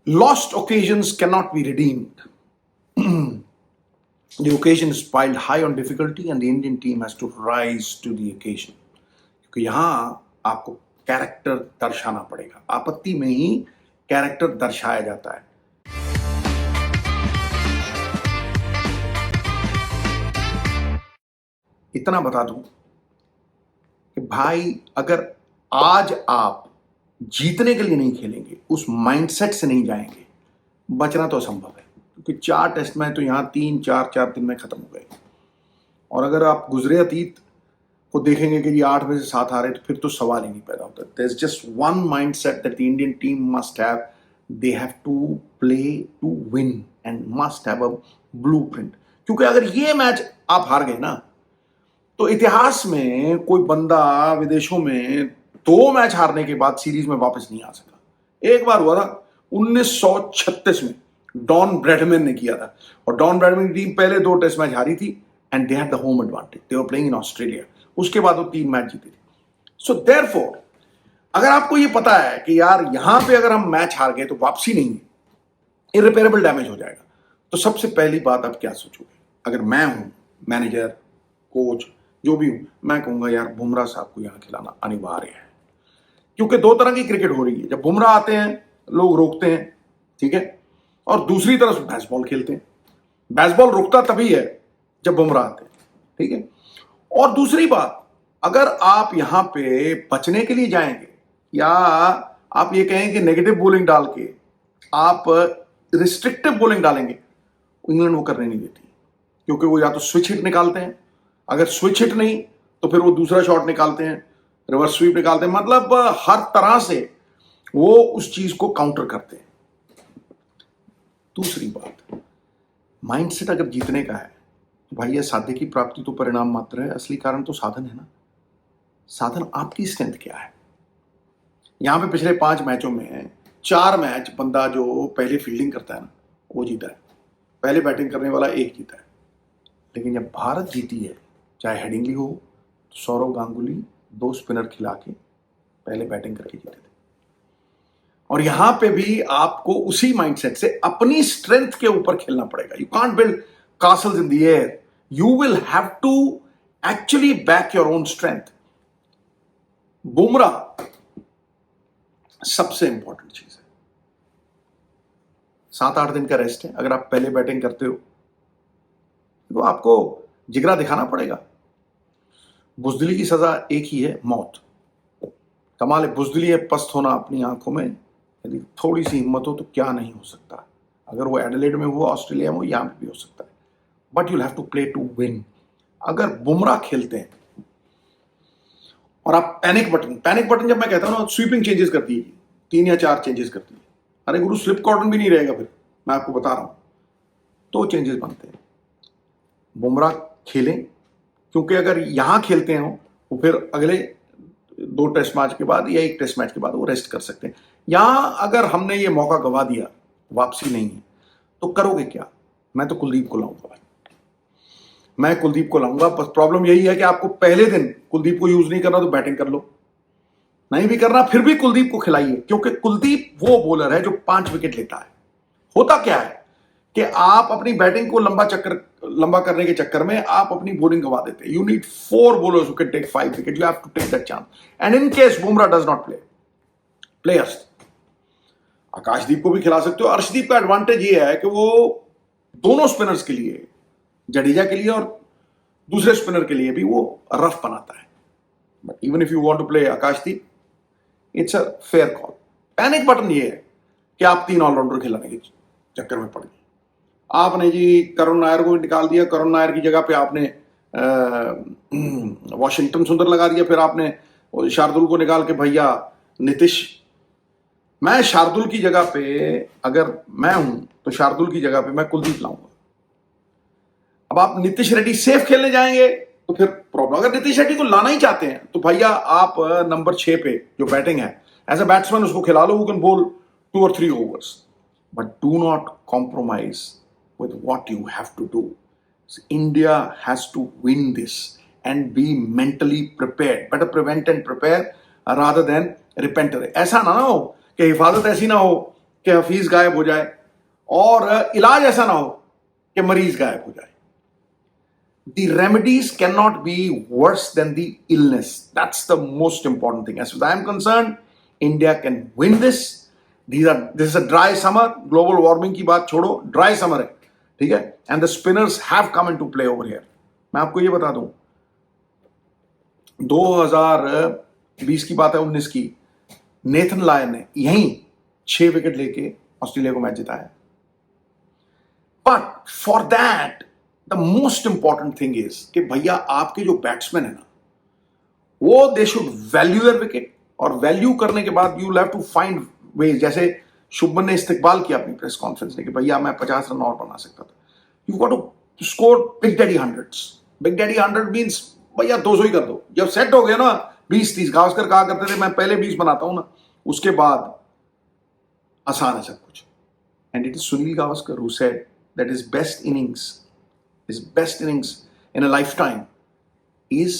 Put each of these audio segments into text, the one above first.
Lost occasions cannot be redeemed. The occasion is piled high on difficulty and the Indian team has to rise to the occasion. क्योंकि यहां आपको character दर्शाना पड़ेगा. आपत्ति में ही character दर्शाया जाता है. इतना बता दूं कि भाई अगर आज आप जीतने के लिए नहीं खेलेंगे, उस माइंडसेट से नहीं जाएंगे, बचना तो असंभव है. क्योंकि 4 टेस्ट मैच तो यहाँ 3-4 दिन में खत्म हो गए. और अगर आप गुजरे अतीत को देखेंगे कि ये 8 में से 7 हारे, तो फिर तो सवाल ही नहीं पैदा होता. There is just one mindset that the Indian team must have. They have to play to win and must have a blueprint. क्योंकि अगर ये मैच आप हार गए ना, तो इतिहास में कोई बंदा विदेशों में 2 मैच हारने के बाद सीरीज में वापस नहीं आ सका. एक बार हुआ था 1936 में, डॉन ब्रैडमैन ने किया था. और डॉन ब्रैडमैन की टीम पहले 2 टेस्ट मैच हारी थी and they had the home advantage. They were playing in Australia. उसके बाद वो 3 मैच जीती थी. सो देयरफॉर अगर आपको ये पता है कि यार यहां पे अगर हम मैच हार गए तो वापसी नहीं है, इरिपेरेबल डैमेज हो जाएगा, तो सबसे पहली बात आप क्या सोचोगे? अगर मैं हूं मैनेजर, कोच, जो भी हूं, मैं कहूंगा यार बुमराह साहब को यहां खिलाना अनिवार्य है. क्योंकि 2 तरह की क्रिकेट हो रही है. जब बुमराह आते हैं लोग रोकते हैं, ठीक है, और दूसरी तरफ बेसबॉल खेलते हैं. बेसबॉल रुकता तभी है जब बुमराह आते हैं, ठीक है. और दूसरी बात, अगर आप यहां पे बचने के लिए जाएंगे या आप ये कहें कि नेगेटिव बॉलिंग डाल के आप रिस्ट्रिक्टिव बॉलिंग डालेंगे, इंग्लैंड वो करने नहीं देती. क्योंकि वो या तो स्विच हिट निकालते हैं, अगर स्विच हिट नहीं तो फिर वो दूसरा शॉट निकालते हैं, रिवर्स स्वीप निकालते हैं. मतलब हर तरह से वो उस चीज को काउंटर करते हैं. दूसरी बात, माइंडसेट अगर जीतने का है तो भाई ये साध्य की प्राप्ति तो परिणाम मात्र है, असली कारण तो साधन है ना. साधन आपकी स्ट्रेंथ क्या है? यहां पे पिछले 5 मैचों में 4 मैच बंदा जो पहले फील्डिंग करता है ना, वो जीता है. पहले बैटिंग करने वाला एक जीता है. लेकिन जब भारत जीती है, चाहे हेडिंगली हो, तो सौरव गांगुली 2 स्पिनर खिला के पहले बैटिंग करके जीते थे. और यहां पे भी आपको उसी माइंडसेट से अपनी स्ट्रेंथ के ऊपर खेलना पड़ेगा. You can't build castles in the air. You will have to actually back your own strength. Bumrah सबसे इंपॉर्टेंट चीज है. 7-8 दिन का रेस्ट है. अगर आप पहले बैटिंग करते हो तो आपको जिगरा दिखाना पड़ेगा. बुजदिली की सजा एक ही है, मौत. कमाल है, बुजदिली है पस्त होना अपनी आंखों में. यदि थोड़ी सी हिम्मत हो तो क्या नहीं हो सकता. अगर वो एडिलेड में हुआ, ऑस्ट्रेलिया में हो, यहां पे भी हो सकता है. But you'll have to play to win. अगर बुमराह खेलते हैं और आप पैनिक बटन जब मैं कहता हूं ना, स्वीपिंग चेंजेस कर दीजिए, 3 या 4 चेंजेस कर दीजिए. अरे गुरु, स्लिप कॉर्डन भी नहीं रहेगा फिर, मैं आपको बता रहा हूं. तो चेंजेस बनते हैं. बुमराह खेलें, क्योंकि अगर यहां खेलते हो तो फिर अगले 2 टेस्ट मैच के बाद या 1 टेस्ट मैच के बाद वो रेस्ट कर सकते हैं. यहां अगर हमने ये मौका गवा दिया, वापसी नहीं है, तो करोगे क्या? मैं तो कुलदीप को लाऊंगा भाई. मैं कुलदीप को लाऊंगा. बस प्रॉब्लम यही है कि आपको पहले दिन कुलदीप को यूज नहीं करना तो बैटिंग कर लो, नहीं भी करना फिर भी कुलदीप को खिलाइए. क्योंकि कुलदीप वो बॉलर है जो 5 विकेट लेता है. होता क्या है कि आप अपनी बैटिंग को लंबा करने के चक्कर में आप अपनी बॉलिंग गवा देते हैं. You need 4 bowlers who can take 5 wicket. You have to take that chance. And in case Bumrah does not play Akashdeep को भी खिला सकते हो. अर्शदीप का एडवांटेज ये है कि वो दोनों स्पिनर्स के लिए, जडेजा के लिए और दूसरे स्पिनर के लिए भी, वो रफ बनाता है. But even if you want to play Akashdeep, it's a fair call. Panic button ये है कि आप 3 ऑलराउंडर खिलाने के चक्कर में पड़ गए. आपने जी करुण नायर को निकाल दिया. करुण नायर की जगह पे आपने वॉशिंगटन सुंदर लगा दिया. फिर आपने शार्दुल को निकाल के भैया नीतीश. मैं शार्दुल की जगह पे, अगर मैं हूं तो शार्दुल की जगह पे मैं कुलदीप लाऊंगा. अब आप नीतीश रेड्डी सेफ खेलने जाएंगे तो फिर प्रॉब्लम. अगर नीतीश रेड्डी को लाना ही चाहते हैं तो भैया आप नंबर 6 पे जो बैटिंग है, एज अ बैट्समैन उसको खिला लो. वो कैन बोल 2 or 3 overs. But do not compromise with what you have to do. India has to win this and be mentally prepared. Better prevent and prepare rather than repent. ऐसा ना हो कि हिफाजत ऐसी ना हो कि हफीज गायब हो जाए और इलाज ऐसा ना हो कि मरीज गायब हो जाए. The remedies cannot be worse than the illness. That's the most important thing. As far as I am concerned, India can win this. This is a dry summer. Global warming की बात छोड़ो, dry summer है, ठीक है? And the spinners have come into play over here. मैं आपको ये बता दूं, 2020 की बात है, 19 की, नेथन लायन ने यहीं 6 विकेट लेके ऑस्ट्रेलिया को मैच जिताया. But for that the most important thing is कि भैया आपके जो बैट्समैन है ना, वो they should value their wicket, और वैल्यू करने के बाद you have to find ways. जैसे शुभमन ने इस्तेकबाल किया अपनी प्रेस कॉन्फ्रेंस में कि भैया मैं 50 रन और बना सकता था. You got to score big daddy hundreds. Big daddy 100 means भैया 200 ही कर दो. जब सेट हो गया ना 20-30, गावस्कर कहा करते थे मैं पहले 20 बनाता हूं ना, उसके बाद आसान है सब कुछ. And it is Sunil Gavaskar who said that his best innings in a lifetime is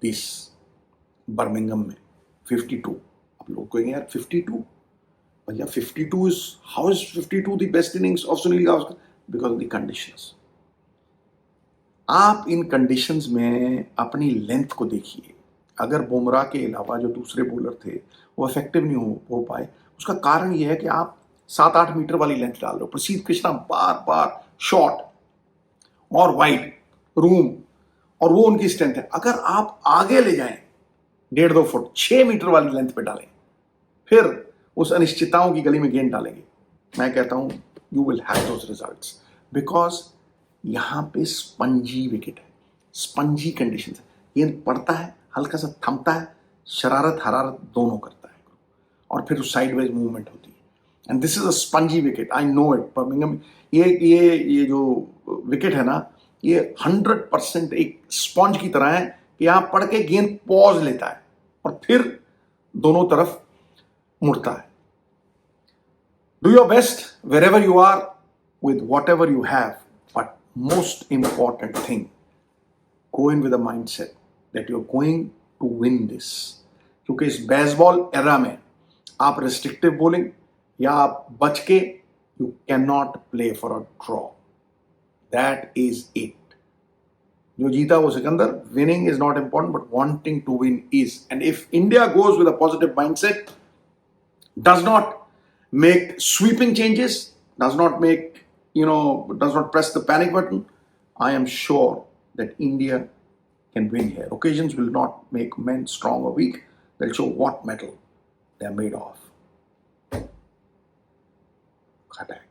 this Birmingham में 52. आप लोग कहेंगे यार 52, भैया 52 is, how is 52 the best innings of Sunil Gavaskar? Because of the conditions. आप इन कंडीशंस में अपनी लेंथ को देखिए. अगर बुमराह के अलावा जो दूसरे बॉलर थे वो इफेक्टिव नहीं हो पाए, उसका कारण यह है कि आप 7-8 मीटर वाली लेंथ डाल रहे हो. प्रसिद्ध कृष्णा बार बार शॉर्ट और वाइड रूम, और वो उनकी स्ट्रेंथ है. अगर आप आगे ले जाएं 1.5-2 फुट 6 मीटर वाली लेंथ पे डालें, फिर उस अनिश्चितताओं की गली में गेंद डालेंगे, मैं कहता हूं you will have those results. Because यहां पे स्पंजी विकेट है, स्पंजी कंडीशन है. गेंद पड़ता है, हल्का सा थमता है, शरारत हरारत दोनों करता है, और फिर साइडवेज मूवमेंट होती है. And this is a spongy wicket, I know it. Birmingham ये जो विकेट है ना, ये 100% एक स्पंज की तरह है कि यहां पड़ के गेंद पॉज लेता है और फिर दोनों तरफ मुड़ता है. Do your best wherever you are with whatever you have, but most important thing, go in with a mindset that you are going to win this. क्योंकि इस बेसबॉल एरा में आप रिस्ट्रिक्टिव बॉलिंग या आप बच के, you can not play for a draw. That is it. जो जीता वो सिकंदर. Winning is not important, but wanting to win is. And if India goes with a positive mindset, does not make sweeping changes, does not make, does not press the panic button, I am sure that India can win here. Occasions will not make men strong or weak. They'll show what metal they are made of. Khatak.